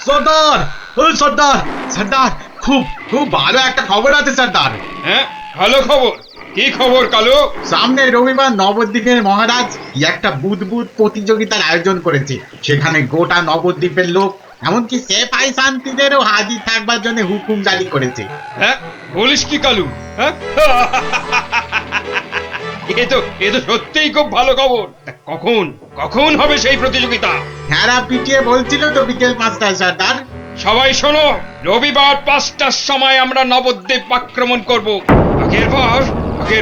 সর্দার, ও সর্দার, সর্দার, খুব খুব ভালো একটা খবর আছে সর্দার। হ্যাঁ, ভালো খবর। কি খবর কালু? সামনে রবিবার নবদ্বীপের মহারাজ একটা বুদবুদ প্রতিযোগিতার আয়োজন করেছে। সেখানে গোটা নবদ্বীপের লোক, এমনকি সেপাই শান্তিদেরও হাজির থাকবার জন্য হুকুম জারি করেছে। হ্যাঁ, বলিস কি কালু? হ্যাঁ, এ তো সত্যিই খুব ভালো খবর। তা কখন কখন হবে সেই প্রতিযোগিতা? হ্যাঁ, পিটিয়ে বলছিল তো বিকেল 5টায় সর্দার। সবাই শোনো, রবিবার 5টার সময় আমরা নবদ্বীপ আক্রমণ করব। আগের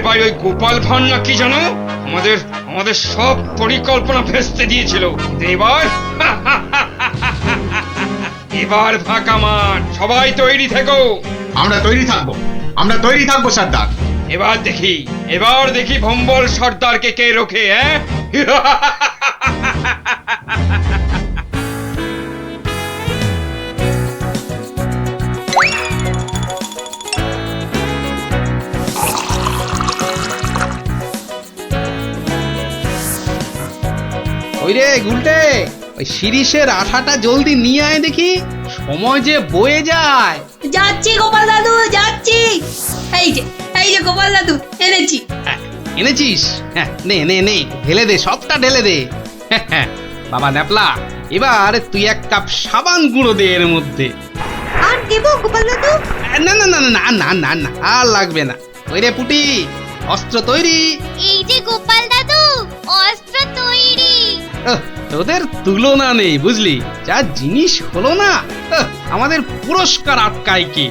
বার ওই গোপাল ভাঁড় না কি জানো, আমাদের সব পরিকল্পনা ভেস্তে দিয়েছিল। কিন্তু এবার ফাঁকা মাঠ, সবাই তৈরি থেকো। আমরা তৈরি থাকবো সর্দার। এবার দেখি ভম্বল সর্দারকে কে রোখে। হ্যাঁ, ওই রে গুলটে, ওই শিরিষের আঠাটা জলদি নিয়ে আয় দেখি, সময় যে বয়ে যায়। যাচ্ছি গোপাল দাদু, যাচ্ছি। এই যে গোপাল দাদু, এনেছি। এনেছিস? হ্যাঁ, নে নে নে, ঢেলে দে, সবটা ঢেলে দে। বাবা ন্যাপলা, এবার তুই 1 কাপ সাবান গুঁড়ো দে এর মধ্যে। আর দেবো গোপাল দাদু? না না না না না না না, আর লাগবে না। ওই রে পুটি, অস্ত্র তৈরি? এই যে গোপাল দাদু, অস্ত্র তৈরি। তোদের তুলনা নেই বুঝলি, যা জিনিস হলো না। আমাদের পুরস্কার আটকায় কে?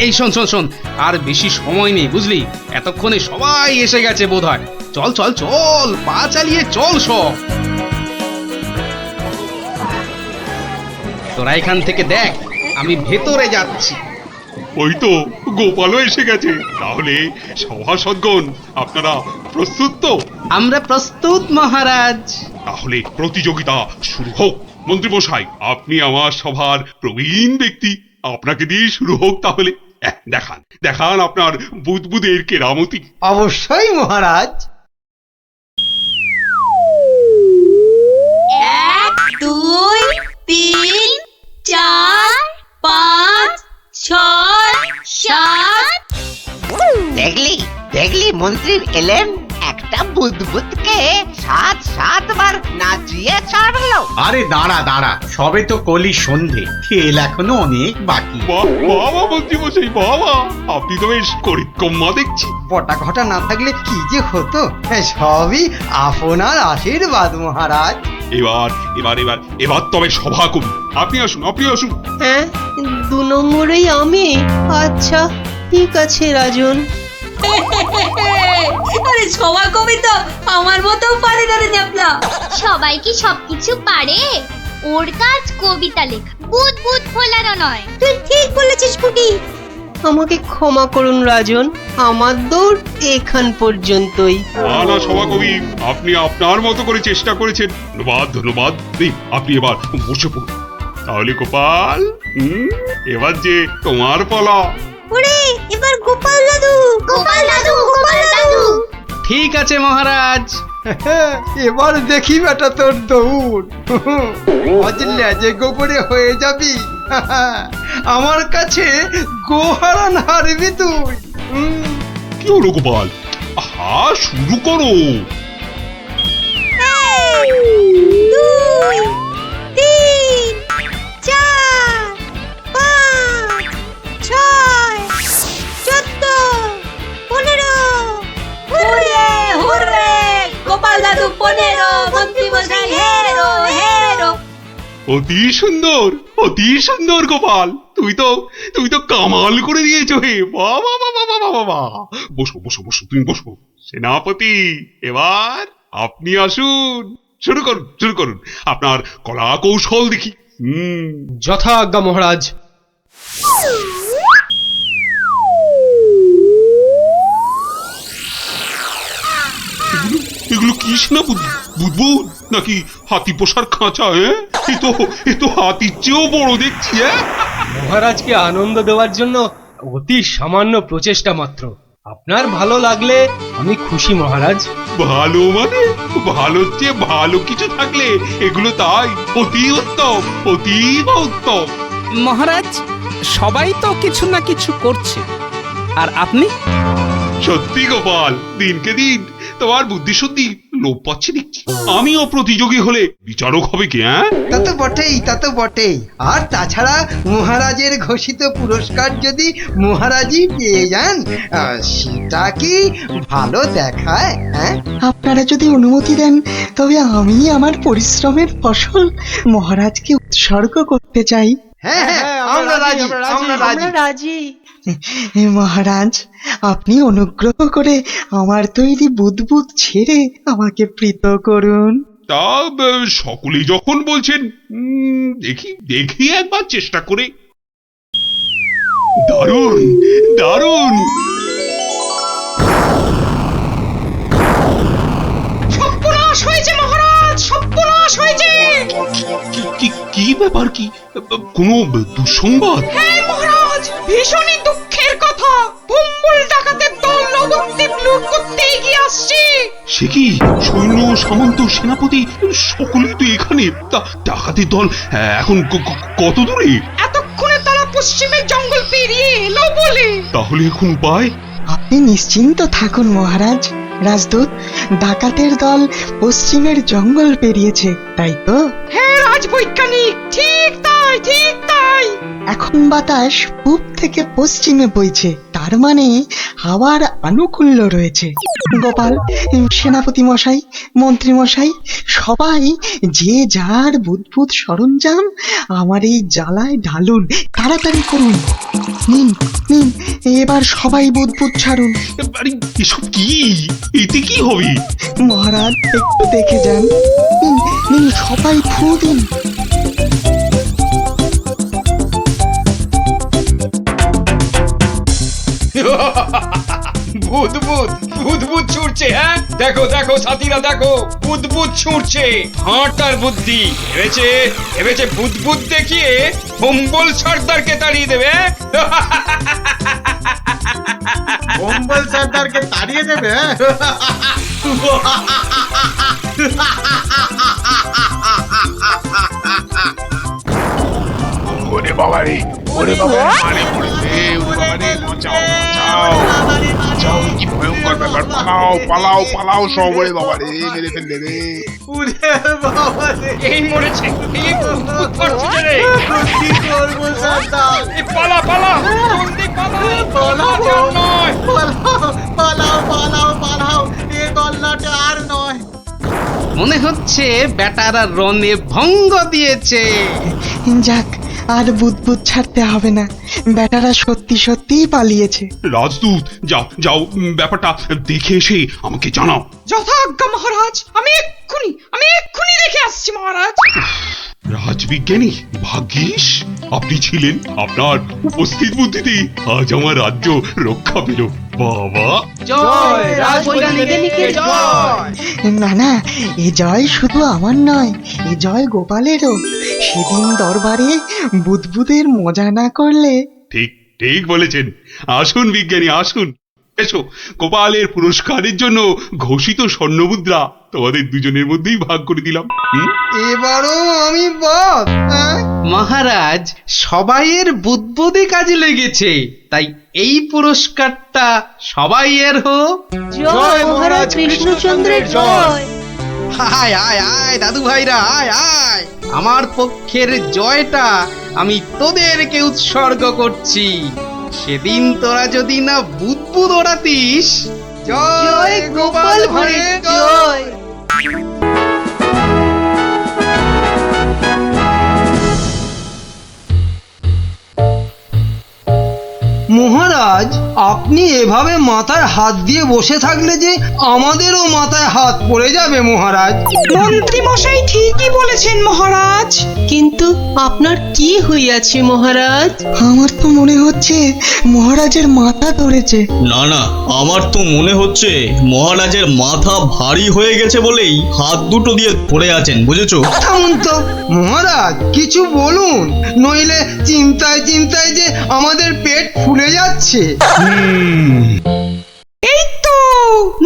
এই শোন শোন শোন, আর বেশি সময় নেই বুঝলি, এতক্ষণে সবাই এসে গেছে বোধহয়। চল চল চল, পা চালিয়ে চল সব। তোরা এখান থেকে দেখ, আমি ভেতরে যাচ্ছি। ওই তো গোপালও এসে গেছে। তাহলে সভাসদগণ, আপনারা প্রস্তুত তো? আমরা প্রস্তুত মহারাজ। তাহলে প্রতিযোগিতা শুরু হোক। মন্ত্রীমশাই, আপনি আমার সভার প্রবীণ ব্যক্তি, আপনাকে দিয়ে শুরু হোক তাহলে। দেখান আপনার বুদবুদের কেরামতি। অবশ্যই মহারাজ। 1 2 3 4 5 6 7। দেখলি মন্ত্রী এলেন, একটা বুদবুদকে 7 বার নাচিয়ে ছাড়লো। আরে দাঁড়া, সবে তো কলি সন্ধে, খেল এখনো অনেক বাকি। বাবা মন্ত্রীমশাই, বাবা, আপনি তো বেশ করিতকম্মা দেখছি। পটা ঘটা না থাকলে কি যে হতো, সবই আপনার আশীর্বাদ মহারাজ। এবার তবে সভা কবি, আপনি আসুন। হ্যাঁ, 2 নম্বরেই আমি। আচ্ছা ঠিক আছে রাজন। আরে সবার কবি তো আমার মতো পারে না রে ন্যাপলা। সবাই কি সবকিছু পারে? ওর কাজ কবিতা লেখা, বুদবুদ ফোলানো নয়। তুই ঠিক বলেছিস পুটি। আমাকে ক্ষমা করুন রাজন, আমার দৌড় এখান পর্যন্তই। না সভা কবি, আপনি আপনার মতো করে চেষ্টা করেছেন। ধন্যবাদ। আপনি এবার বসে পড়ুন। তাহলে গোপাল, এবার যে তোমার পালা। ওরে, এবার গোপাল দাদু। ঠিক আছে মহারাজ। এবার দেখি বেটা তোর দৌড়। বুঝলে যে গোবরে হয়ে যাবি, আমার কাছে গোহারান হারবি তুই। কি হলো গোপাল? শুরু করো। 2 3 4 5 6 14 15। হুররে গোপাল দাদু 15, মন্ত্রী মশাই হেরো। অতি সুন্দর গোপাল, তুই তো কামাল করে দিয়েছো হে। বাবা, বসো তুমি বসো। সেনাপতি, এবার আপনি আসুন। শুরু করুন আপনার কলা কৌশল দেখি। যথা আজ্ঞা মহারাজ। এগুলো কি সেনাপতি? বুদবুদ নাকি হাতি পোষার খাঁচা? এ তো হাতির চেয়েও বড় দেখছি। মহারাজকে আনন্দ দেওয়ার জন্য অতি সামান্য প্রচেষ্টা মাত্র। আপনার ভালো লাগলে আমি খুশি মহারাজ। ভালো মানে ভালোর চেয়ে ভালো কিছু থাকলে এগুলো তাই অতি উত্তম, অতীব উত্তম। মহারাজ সবাই তো কিছু না কিছু করছে, আর আপনি? সত্যি গোপাল, দিনকে দিন তোমার বুদ্ধি সত্যি লোপ পাচ্ছে দেখছি। আমিও প্রতিযোগী হলে বিচারক হবে কি? হ্যাঁ, তা তো বটেই, তা তো বটেই। আর তাছাড়া মহারাজের ঘোষিত পুরস্কার যদি মহারাজই পেয়ে যান, সেটা কি ভালো দেখায়? হ্যাঁ, আপনারা যদি অনুমতি দেন তবে আমি আমার পরিশ্রমের ফসল মহারাজকে উৎসর্গ করতে চাই। হ্যাঁ হ্যাঁ, আমরা রাজি, আমরা রাজি। রাজি। মহারাজ, আপনি অনুগ্রহ করে আমার তৈরি বুদবুদ ছেড়ে আমাকে প্রীত করুন। তা সকলেই যখন বলছেন, দেখি দেখি একবার চেষ্টা করে। দারুণ দারুণ। সর্বনাশ হয়েছে মহারাজ, সর্বনাশ হয়েছে। কি ব্যাপার? কি কোনো দুঃসংবাদ? হ্যাঁ মহারাজ, ভীষণই দুঃখের কথা। ভম্বল ডাকাতের দল নবদ্বীপ লুট করতে এগিয়ে আসছে। সে কি? সৈন্য, সামন্ত, সেনাপতি সকলেই তো এখানে। তা ডাকাতের দল এখন কত দূরে? এতক্ষণে তারা পশ্চিমের জঙ্গল পেরিয়ে এলো বলে। তাহলে এখন উপায়? আপনি নিশ্চিন্ত থাকুন মহারাজ। রাজদূত, ডাকাতের দল পশ্চিমের জঙ্গল পেরিয়েছে, তাই তো? হ্যাঁ রাজবৈজ্ঞানিক, ঠিক তাই, ঠিক তাই। এখন বাতাস পূব থেকে পশ্চিমে বইছে, তার মানে হাওয়ার আনুকূল্য রয়েছে। গোপাল, সেনাপতি মশাই, মন্ত্রী মশাই, সবাই যে যার বুদবুদ সরঞ্জাম আমার এই জ্বালায় ঢালুন, তাড়াতাড়ি করুন। নিন নিন, এবার সবাই বুদবুদ ছাড়ুন। আরে এসব কি? এতে কি হবে? মহারাজ একটু দেখে যান। নিন নিন, সবাই ফু দিন। বুদবুদ বুদবুদ ছুটছে। হ্যাঁ, দেখো দেখো সাথীরা, দেখো বুদবুদ ছুটছে। হাঁটার বুদ্ধি ভেবেছে, ভেবেছে বুদবুদ দেখিয়ে ভম্বল সর্দারকে তাড়িয়ে দেবে। কম্বল সর্দারকে তাড়িয়ে দেবে? ওরে বাবা রে, ওরে বাবা, মানে পড়েছে। ওরে বাবা রে, বাঁচাও বাঁচাও বাঁচাও, কি ভয়ঙ্কর ব্যাপার! পালাও পালাও পালাও সব! ওরে বাবা রে, মেরে ফেললে রে। ওরে বাবা রে, এই মরেছে, এই বুদবুদ করছে রে। কি করবো সর্দার? এই পালা পালা, জলদি পালা, পালাও, আর নয়। পালাও পালাও পালাও, এ গল্লাটা আর নয়। মনে হচ্ছে বেটারা রনে ভঙ্গ দিয়েছে। যাক, আর বুদবুদ ছাড়তে হবে না, বেটারা সত্যি সত্যিই পালিয়েছে। রাজদূত, যাও যাও, ব্যাপারটা দেখে এসে আমাকে জানাও। যথাজ্ঞা মহারাজ, আমি এক্ষুনি দেখে আসছি মহারাজ। রাজবিজ্ঞানী, ভাগ্যিস আপনি ছিলেন। আপনার উপস্থিত বুদ্ধিতে আজ আমার রাজ্য রক্ষা পেল। বাবা, জয় রাজবৈজ্ঞানিকের জয়। না না, এ জয় শুধু আমার নয়, এ জয় গোপালেরও। সেদিন দরবারে বুদবুদের মজা না করলে। ঠিক ঠিক বলেছেন। আসুন বিজ্ঞানী, আসুন। এসো, গোপালের পুরস্কারের জন্য ঘোষিত স্বর্ণমুদ্রা তোমাদের দুজনের মধ্যেই ভাগ করে দিলাম। এবারও আমি বাদ। হ্যাঁ, মহারাজ, সবাইয়ের বুদ্বুদে কাজে লেগেছে, তাই এই পুরস্কারটা সবাইয়ের হোক। জয় মহারাজ কৃষ্ণচন্দ্রের জয়। আয় আয় আয় দাদু ভাইরা, আয় আয়। আমার পক্ষের জয়টা আমি তোদেরকে উৎসর্গ করছি। সেদিন তোরা যদি না বুদবুদ ওড়াতিস। জয় গোপাল ভাঁড়ের জয়। মহারাজ, আপনি এভাবে মাথায় হাত দিয়ে বসে থাকলে যে আমাদেরও মাথায় হাত পড়ে যাবে মহারাজ। মন্ত্রী মশাই ঠিকই বলেছেন মহারাজ। কিন্তু আপনার কি হইয়াছে মহারাজ? আমার তো মনে হচ্ছে মহারাজের মাথা ধরেছে। না না, আমার তো মনে হচ্ছে মহারাজের মাথা ভারী হয়ে গেছে বলেই হাত দুটো দিয়ে পড়ে আছেন, বুঝেছো? থামুন তো মহারাজ, কিছু বলুন, নইলে চিন্তায় চিন্তায় যে আমাদের পেট ফুলে যাচ্ছে। এই তো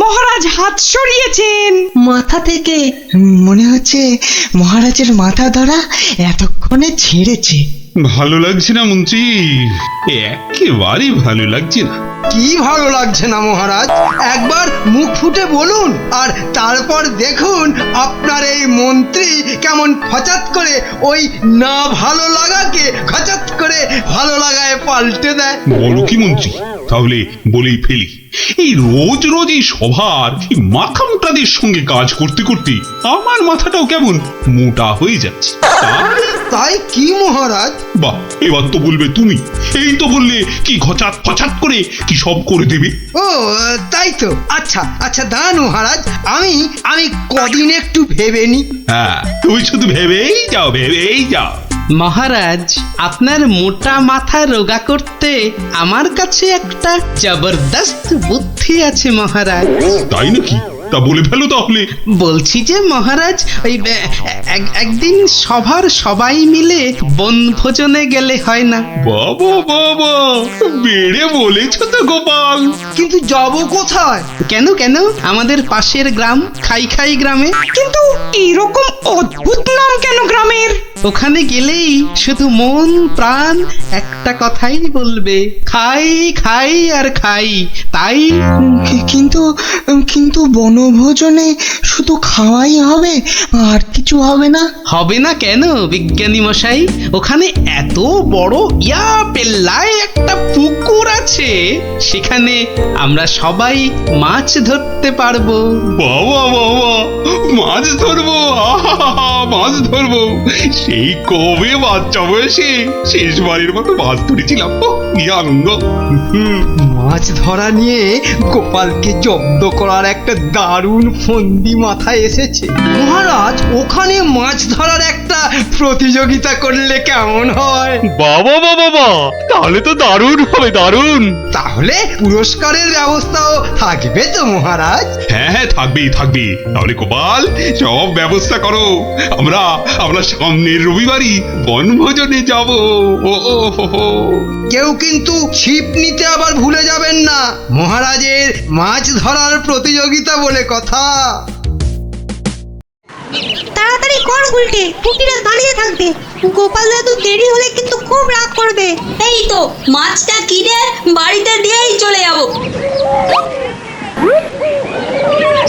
মহারাজ হাত সরিয়েছেন। মাথা থেকে মনে হচ্ছে মহারাজের মাথা ধরা এতক্ষণে ছেড়েছে। ভালো লাগছে না মন্ত্রী, একেবারেই ভালো লাগছে না। কি ভালো লাগছে না মহারাজ? একবার মুখ ফুটে বলুন, আর তারপর দেখুন আপনার এই মন্ত্রী কেমন ফচাত করে ওই না ভালো লাগাকে খচাত করে ভালো লাগায় পাল্টে দেয়। বলো কি মন্ত্রী, তাহলে বলেই ফেলি। এই রোজ রোজ এই সভার এই মাথা মোটাদের সঙ্গে কাজ করতে করতে আমার মাথাটাও কেমন মোটা হয়ে যাচ্ছে। তাই কি মহারাজ? বাহ, এবার তো বলবে তুমি। এই তো বললে কি ঘচাত ফচাত করে কি সব করে দেবে। ও তাই তো। আচ্ছা আচ্ছা দাঁড়ান মহারাজ, আমি কদিন একটু ভেবে নি। হ্যাঁ, তুমি শুধু ভেবেই যাও, ভেবেই যাও। মহারাজ, আপনার মোটা মাথা রোগা করতে আমার কাছে একটা জবরদস্ত বুদ্ধি আছে মহারাজ। তাই নাকি? তা বলে ফেলো তাহলে। বলছি যে মহারাজ, ওই একদিন সভার সবাই মিলে বনভোজনে গেলে হয় না? বাবা বাবা, বেড়ে বলেছ তো গোপাল। কিন্তু যাব কোথায়? কেন কেন, আমাদের পাশের গ্রাম খাই গ্রামে। কিন্তু এরকম অদ্ভুত নাম কেন গ্রামের? ওখানে গেলেই শুধু মন প্রাণ একটা কথাই বলবে, খাই খাই আর খাই। তাই কিন্তু কিন্তু বনভোজনে শুধু খাওয়াই হবে, আর কিছু হবে না? হবে না কেন বিজ্ঞানী মশাই? ওখানে এত বড় পেল্লায় একটা পুকুর আছে, সেখানে আমরা সবাই মাছ ধরতে পারবো। বাবা বাবা, মাছ ধরবো, মাছ ধরবো। সেই কবে বাচ্চা বয়সে শেষবারের মতো মাছ ধরেছিলাম, কি আনন্দ। মাছ ধরা নিয়ে গোপালকে জব্দ করার একটা দারুণ ফন্দি মাথায় এসেছে। মহারাজ, ওখানে মাছ ধরার একটা প্রতিযোগিতা করলে কেমন হয়? বাবা বাবা, তাহলে তো দারুণ হবে, দারুণ। তাহলে পুরস্কারের ব্যবস্থাও থাকবে তো মহারাজ? হ্যাঁ হ্যাঁ, থাকবেই থাকবে। তাহলে গোপাল, সব ব্যবস্থা করো। আমরা সামনের রবিবারই বনভোজনে যাব। কেউ কিন্তু ছিপ নিতে আবার ভুলে যাবেন না, মহারাজের মাছ ধরার প্রতিযোগিতা বলে কথা। তাড়াতাড়ি কর উল্টে, পুটিরা দাঁড়িয়ে থাকবে। গোপাল দাদু দেরি হলে কিন্তু খুব রাগ করবে। এই তো মাছটা কিনে বাড়িতে দিয়েই চলে যাব।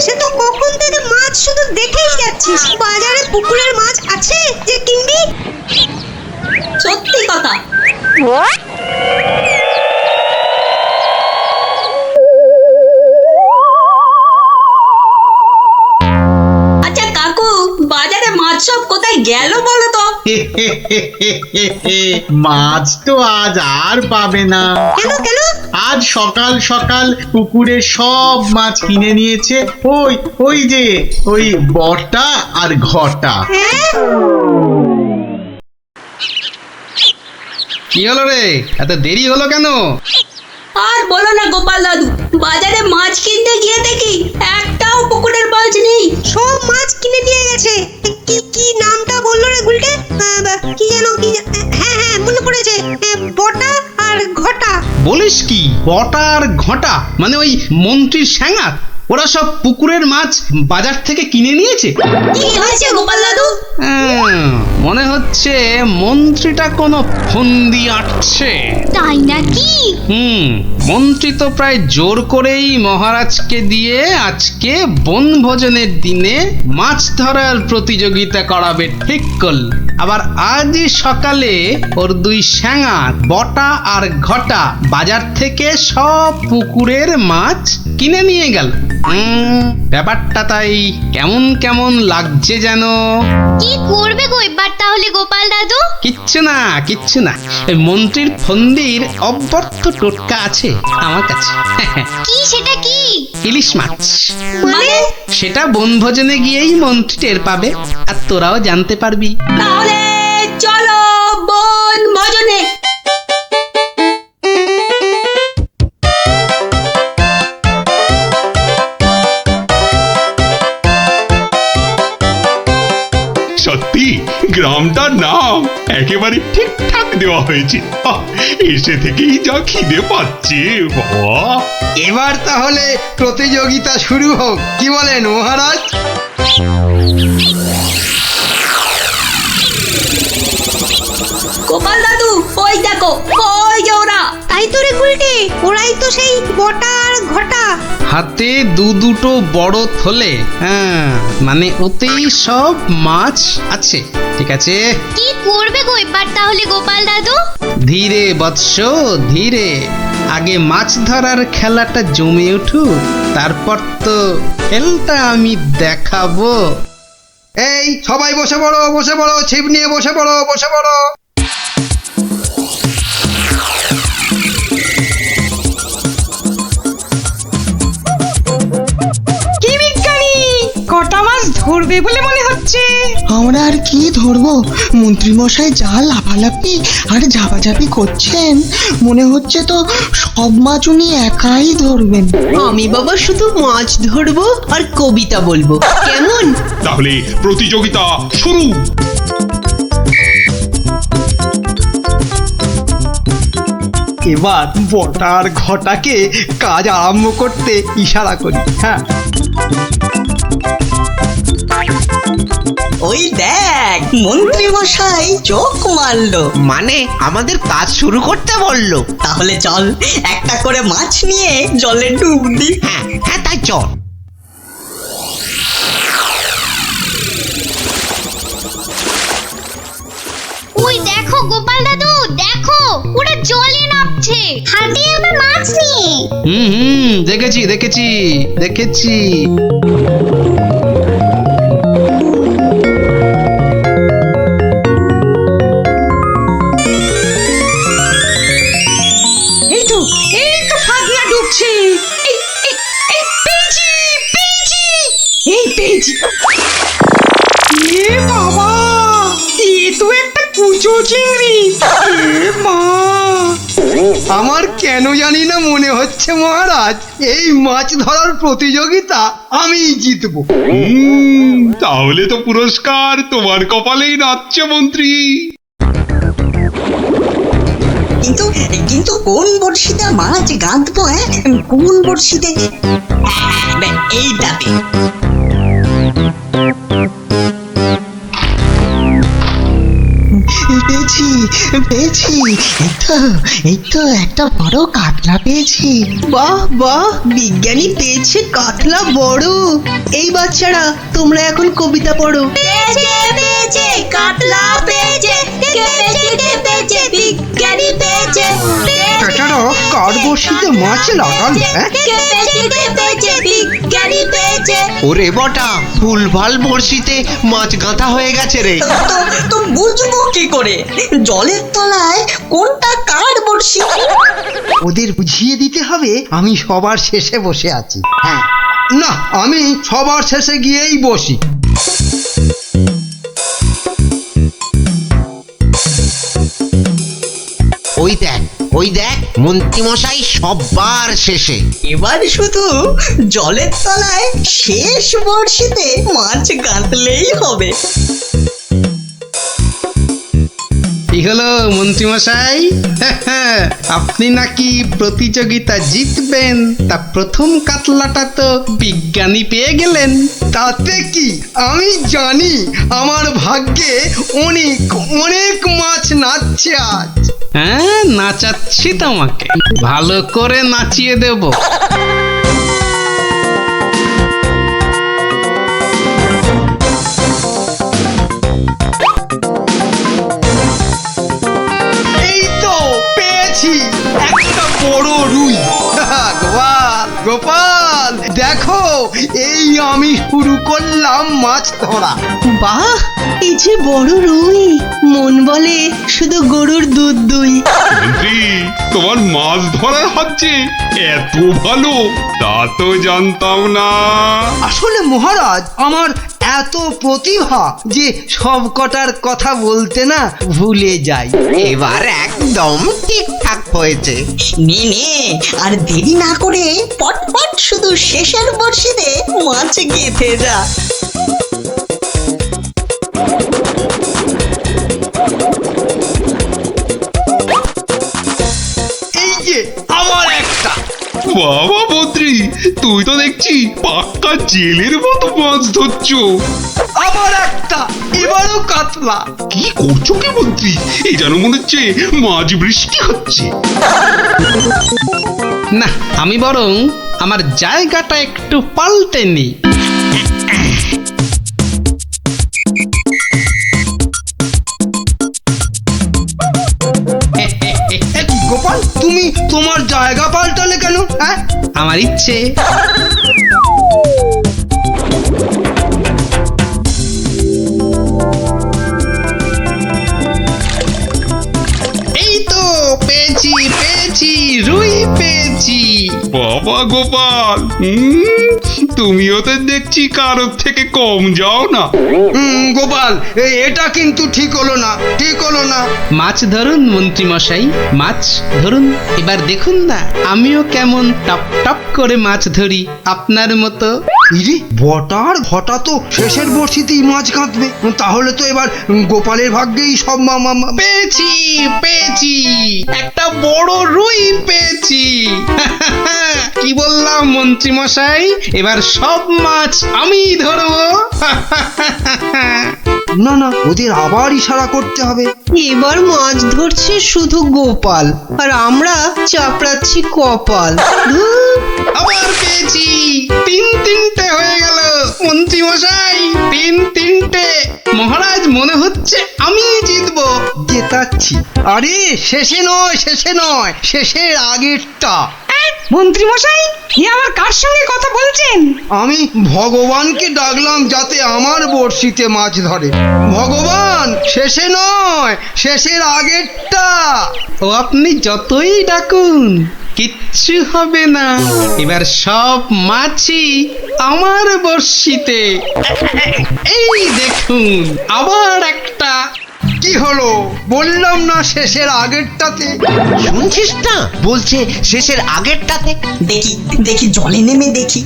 সে তো কখন থেকে মাছ শুধু দেখেই যাচ্ছিস। বাজারে পুকুরের মাছ আছে যে কিনবি? সত্যি কথা। আচ্ছা কাকু, বাজারে মাছ সব কোথায় গেল বলো তো? মাছ তো আজ আর পাবে না। কেন কেন? আজ সকাল সকাল পুকুরে সব মাছ কিনে নিয়েছে ওই যে ওই বটা আর ঘটা। কি হলো রে, এত দেরি হলো কেন? আর বলো না গোপাল দাদু, বাজারে মাছ কিনতে গিয়ে দেখি একটাও পুকুরের মাছ নেই। সব মাছ কিনে নিয়ে গেছে। কি নামটা বললো রে গুলটে? কি যেন হ্যাঁ মনে পড়েছে, বটা আর ঘটা। বলিস কি, বটা আর ঘটা? মানে ওই মন্ত্রীর স্যাঙাত? ওরা সব পুকুরের মাছ বাজার থেকে কিনে নিয়েছে। কি হয়েছে গোপাল দাদু? মনে হচ্ছে মন্ত্রীটা কোনো ফন্দি আটছে। তাই নাকি? মন্ত্রী তো প্রায় জোর করেই মহারাজকে দিয়ে আজকে বনভোজনের দিনে মাছ ধরার প্রতিযোগিতা করাবে ঠিক করল। আবার আজ সকালে ওর দুই স্যাঙাত বটা আর ঘটা বাজার থেকে সব পুকুরের মাছ কিনে নিয়ে গেল। ব্যাপারটা তাই কেমন কেমন লাগছে যেন। কি করবে গো এবার তাহলে গোপাল দাদু? কিচ্ছু না, এই মন্ত্রীর ফন্দির অব্যর্থ টোটকা আছে আমার কাছে। কি সেটা কি? ইলিশ মাছ। মানে? সেটা বনভোজনে গিয়েই মন্ত্রী টের পাবে, আর তোরাও জানতে পারবি। তাহলে চলো বনভোজনে। সত্যি গ্রামটার নাম একেবারে ঠিকঠাক দেওয়া হয়েছে। এসে থেকেই যা খিদে পাচ্ছে বাবা। এবার তাহলে প্রতিযোগিতা শুরু হোক, কি বলেন মহারাজ? গোপাল দাদু ওই দেখো, ওই যে ওরা। তাই তো রে গুলটে, ওরাই তো সেই বটা আর ঘটা। হাতে দুটো বড় থলে, হ্যাঁ মানে ওতেই সব মাছ আছে। ঠিক আছে, কি করবে গো এবার তাহলে গোপাল দাদু? ধীরে বৎস ধীরে, আগে মাছ ধরার খেলাটা জমে উঠুক, তারপর তো খেলটা আমি দেখাবো। এই সবাই বসে পড়ো, বসে পড়ো, ছিপ নিয়ে বসে পড়ো, বসে পড়ো। কি বিজ্ঞানী, কটা মাছ ধরবে বলে মনে হচ্ছে? আমরা আর কি ধরবো, মন্ত্রীমশাই যা লাফালাফি আর ঝাপাঝাপি করছেন, মনে হচ্ছে তো সব মাছ উনি একাই ধরবেন। আমি বাবা শুধু মাছ ধরবো আর কবিতা বলবো, কেমন? তাহলে প্রতিযোগিতা শুরু। এবার বটার ঘটাকে কাজ আরম্ভ করতে ইশারা করি। হ্যাঁ, ওই দেখ মন্ত্রী মশাই চোখ মারলো, মানে আমাদের কাজ শুরু করতে বললো। তাহলে চল একটা করে মাছ নিয়ে জলে ডুব দি। হ্যাঁ হ্যাঁ তাই চল। ওই দেখো গোপাল দাদু, দেখো ওরা জলে নামছে, হাতে আবার মাছ নিয়ে। দেখেছি দেখেছি দেখেছি। এই তো ফাগলা ডুবছে। পেয়েছি পেয়েছি, এই পেয়েছি। এ বাবা, এ তো একটা কুচো চিংড়ি। এ মা, আমার কেন জানি না মনে হচ্ছে মহারাজ এই মাছ ধরার প্রতিযোগিতা আমি জিতবো। তাহলে তো পুরস্কার তোমার কপালেই নাচছে মন্ত্রী। কিন্তু কোন বড়শিতে মাছ গাঁথবো? কোন বড়শিতে? এইটাতে। পেয়েছি পেয়েছি, এই তো একটা বড় কাতলা পেয়েছি। বাহ বাহ, বিজ্ঞানী পেয়েছে কাতলা বড়। এই বাচ্চারা তোমরা এখন কবিতা পড়ো। পেয়েছে পেয়েছে কাতলা পেয়েছে, কে পেয়েছে কে পেয়েছে, বিজ্ঞানী পেয়েছে। বেটারা কার বড়শিতে মাছ লাগাল? কে পেয়েছে কে পেয়েছে, বিজ্ঞানী পেয়েছে। ওরে বটা, ভুলভাল বড়শিতে মাছ গাঁথা হয়ে গেছে রে। তো বুঝবো কি করে জলের তলায় কোনটা কার বড়শি? ওদের বুঝিয়ে দিতে হবে আমি সবার শেষে বসে আছি। হ্যাঁ, না আমি সবার শেষে গিয়েই বসি। ওই দেখ মন্ত্রী মশাই সবার শেষে। এবার শুধু জলের তলায় শেষ বড়শিতে মাছ গাঁথলেই হবে। কি হলো মন্ত্রীমশাই, আপনি নাকি প্রতিযোগিতা জিতবেন, তা প্রথম কাতলাটা তো বিজ্ঞানী পেয়ে গেলেন। তাতে কি, আমি জানি আমার ভাগ্যে অনেক অনেক মাছ নাচছে আজ। হ্যাঁ, নাচাচ্ছি তোমাকে, ভালো করে নাচিয়ে দেব। এই তো পেয়েছি একটা বড় রুই। গোপাল গোপাল দেখো, এই আমি শুরু করলাম মাছ ধরা। বাহ, এই যে বড় রুই, মন বলে শুধু গরুর দুধ দুই। মন্ত্রী, তোমার মাছ ধরার হচ্ছে এত ভালো, তা তো জানতাম না। আসলে মহারাজ আমার এত প্রতিভা যে সব কটার কথা বলতে না ভুলে যাই। এবার একদম ঠিকঠাক হয়েছে। নে নে, আর দেরি না করে পটপট শুধু শেষের বড়শিতে মাছ গেঁথে যা। বাবা মন্ত্রী, তুই তো দেখছি পাক্কা জেলের মতো মাছ ধরছো। আবার একটা, এবারও কাতলা। কি করছো কি মন্ত্রী? এই যেন মনে হচ্ছে মাঝ বৃষ্টি হচ্ছে। না, আমি বরং আমার জায়গাটা একটু পাল্টে নিই। গোপাল, তুমি তোমার জায়গা পাল্টালে কেন? হ্যাঁ, আমার ইচ্ছে। এই তো পেয়েছি পেয়েছি, রুই পেয়েছি। বাবা গোপাল, তুমিও তো দেখছি কারোর থেকে কম যাও না। গোপাল, এটা কিন্তু ঠিক হলো না, ঠিক হলো না। মাছ ধরুন মন্ত্রী মশাই, মাছ ধরুন। এবার দেখুন না আমিও কেমন টপ টপ করে মাছ ধরি আপনার মতো। ইরে, বটার ঘটা তো শেষের বর্ষিতেই মাছ কাঁদবে। তাহলে তো এবার গোপালের ভাগ্যেই সব পেয়েছি পেয়েছি, একটা বড় রুই পেয়েছি। কি বললাম মন্ত্রী মশাই, এবার সব মাছ আমি ধরবো। না না, ওদের আবার ইশারা করতে হবে। এবার মাছ ধরছে শুধু গোপাল, আর আমরা চাপড়াচ্ছি কপাল। আবার পেয়েছি, তিনটে হয়ে গেল মন্ত্রী মশাই, তিনটে। মহারাজ, মনে হচ্ছে আমি জিতবো। জেতাচ্ছি। আরে শেষে নয়, শেষের আগেরটা। মন্ত্রী মশাই, এ আবার কার সঙ্গে কথা বলছেন? আমি ভগবানকে ডাকলাম যাতে আমার বড়শিতে মাছ ধরে। ভগবান, শেষে নয়, শেষের আগেরটা। ও আপনি যতই ডাকুন কিচ্ছু হবে না, এবার সব মাছই আমার বর্ষিতে। এই দেখুন আবার একটা। কি হলো? বললাম না শেষের আগেরটাতে। শুনছিস না, বলছে শেষের আগেরটাতে। দেখি দেখি, জলে নেমে দেখি।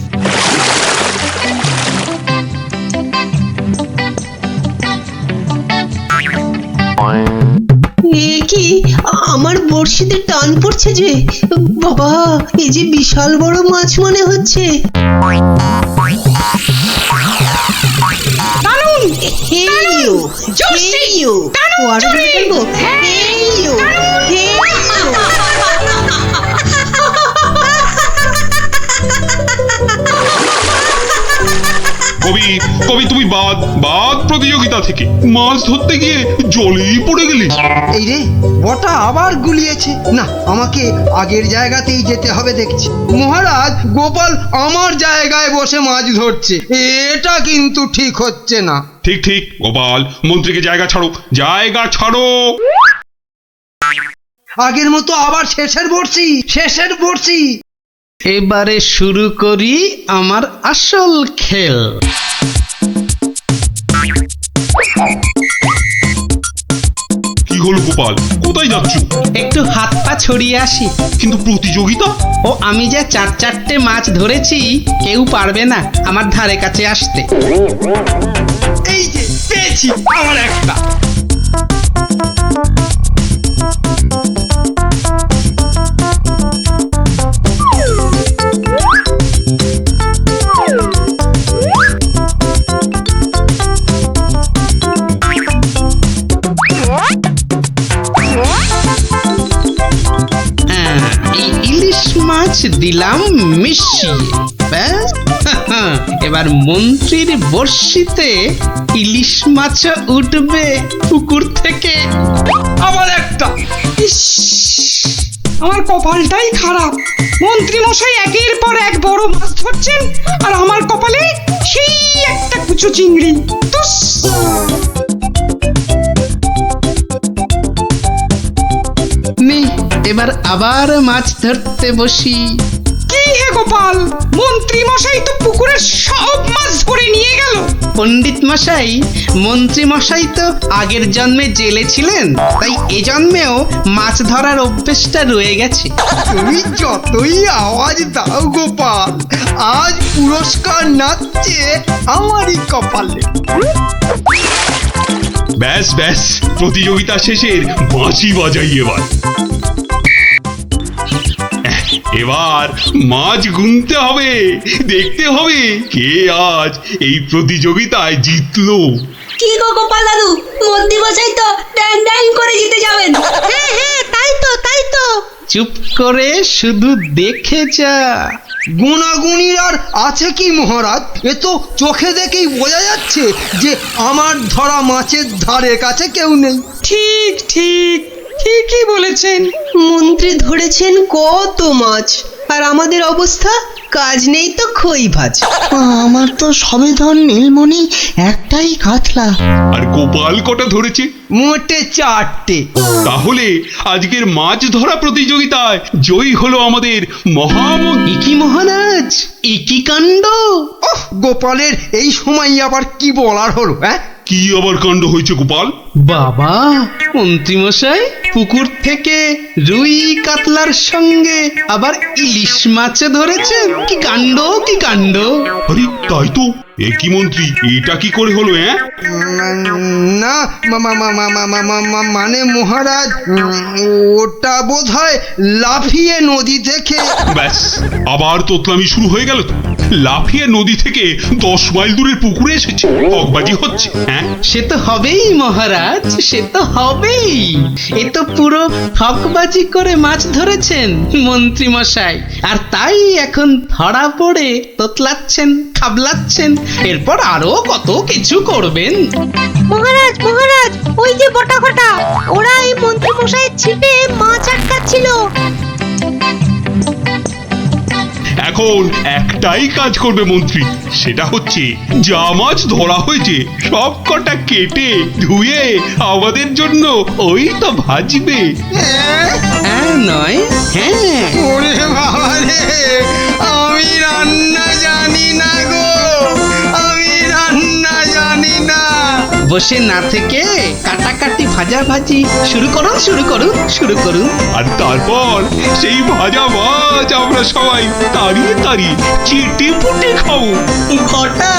এ কি, আমার বড়শিতে টান পড়ছে যে। বাবা, এই যে বিশাল বড় মাছ মনে হচ্ছে। কবি তুমি বাদ প্রতিযোগিতা থেকে মাছ ধরতে গিয়ে জলেই পড়ে গেলি। এই রে, বটা আবার গুলিয়েছে। না, আমাকে আগের জায়গাতেই যেতে হবে দেখছি। মহারাজ, গোপাল আমার জায়গায় বসে মাছ ধরছে, এটা কিন্তু ঠিক হচ্ছে না। ঠিক গোপাল, মন্ত্রীকে জায়গা ছাড়ো। আগের মতো আবার শেষের বর্ষি। এবারে শুরু করি আমার আসল খেল। কি হলো গোপাল, কোথায় যাচ্ছ? একটু হাত পা ছড়িয়ে আসি। কিন্তু প্রতিযোগিতা? ও আমি যা চারটে মাছ ধরেছি, কেউ পারবে না আমার ধারে কাছে আসতে। এই যে পেয়েছি আমার একটা। ইলিশ মাছ দিলাম মিশিয়ে, ব্যাস। এবার মন্ত্রীর বর্ষিতে ইলিশ মাছ উঠবে পুকুর থেকে। আবার একটা। আমার কপালটাই খারাপ। মন্ত্রী মশাই একের পর এক বড় মাছ ধরছেন, আর আমার কপালে সেই একটা কুচো চিংড়ি। এবার আবার মাছ ধরতে বসি। কি হে গোপাল, মন্ত্রী মশাই তো পুকুরের সব মাছ ধরে নিয়ে গেল। পণ্ডিত মশাই, মন্ত্রী মশাই তো আগের জন্মে জেলে ছিলেন, তাই এ জন্মেও মাছ ধরার অভ্যেসটা রয়ে গেছে। তুমি যতই আওয়াজ দাও গোপাল, আজ পুরস্কার নাচছে আমারই কপালে। ব্যাস, প্রতিযোগিতা শেষের বাঁশি বাজাই এবার। এবার মাছ গুনতে হবে, দেখতে হবে কে আজ এই প্রতিযোগিতায় জিতলো। কি গো গোপাল দাদু, মন্ত্রী মশাই তো ড্যাং ড্যাং করে জিতে যাবেন। হ্যাঁ হ্যাঁ, তাই তো তাই তো। চুপ করে শুধু দেখে যা। গুণাগুণির আর আছে কি মহারাজ? এ তো চোখে দেখেই বোঝা যাচ্ছে যে আমার ধরা মাছের ধারে কাছে কেউ নেই। ঠিক ঠিক ঠিকই বলেছেন। মন্ত্রী ধরেছেন কত মাছ, আর আমাদের অবস্থা কাজ নেই তো খই ভাজ। আমার তো সবে ধর নীলমণি একটাই কাতলা। আর গোপাল কটা ধরেছে? মোটে 4টে। তাহলে আজকের মাছ ধরা প্রতিযোগিতায় জয়ী হলো আমাদের মহামন্ত্রী। কি মহারাজ, একই কাণ্ড! গোপালের এই সময় আবার কি বলার হলো? হ্যাঁ, কি আবার কাণ্ড হয়েছে গোপাল? বাবা মন্ত্রীমশাই, পুকুর থেকে রুই কাতলার সঙ্গে আবার ইলিশ মাছে ধরেছেন। কি কাণ্ড, কি কাণ্ড! আরে তাই তো। এ কি মন্ত্রী, এটা কি করে হলো? না মানে মহারাজ, ওটা বোধহয় লাফিয়ে নদী থেকে। ব্যাস, আবার তোতলামি শুরু হয়ে গেল তো। লাফিয়ে নদী থেকে 10 মাইল দূরের পুকুরে এসেছে, হকবাজি হচ্ছে। হ্যাঁ, সে তো হবেই মহারাজ, সে তো হবেই। এ তো পুরো হকবাজি করে মাছ ধরেছেন মন্ত্রী মশাই, আর তাই এখন ধরা পড়ে তোতলাচ্ছেন, খাবলাচ্ছেন। এরপর আরো কত কিছু করবেন। মহারাজ মহারাজ, ওই যে বটা ঘটা, ওরা এই মন্ত্রী মশাইয়ের ছিপে মাছ আটকাচ্ছিল। এখন একটাই কাজ করবে মন্ত্রী, সেটা হচ্ছে যা মাছ ধরা হয়েছে সব কটা কেটে ধুয়ে আমাদের জন্য ওই তো ভাজবে। হ্যাঁ নয়, হ্যাঁ। ওরে বাবা রে, আমি রান্না জানি না গো, আমি রান্না জানি না। বসে না থেকে কাটাকাটি ভাজাভাজি শুরু করুন, শুরু করুন, শুরু করুন। আর তারপর সেই ভাজা মাছ আমরা সবাই তাড়িয়ে তাড়িয়ে চেটে পুটে খাবো। ঘটা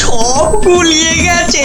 সব গুলিয়ে গেছে,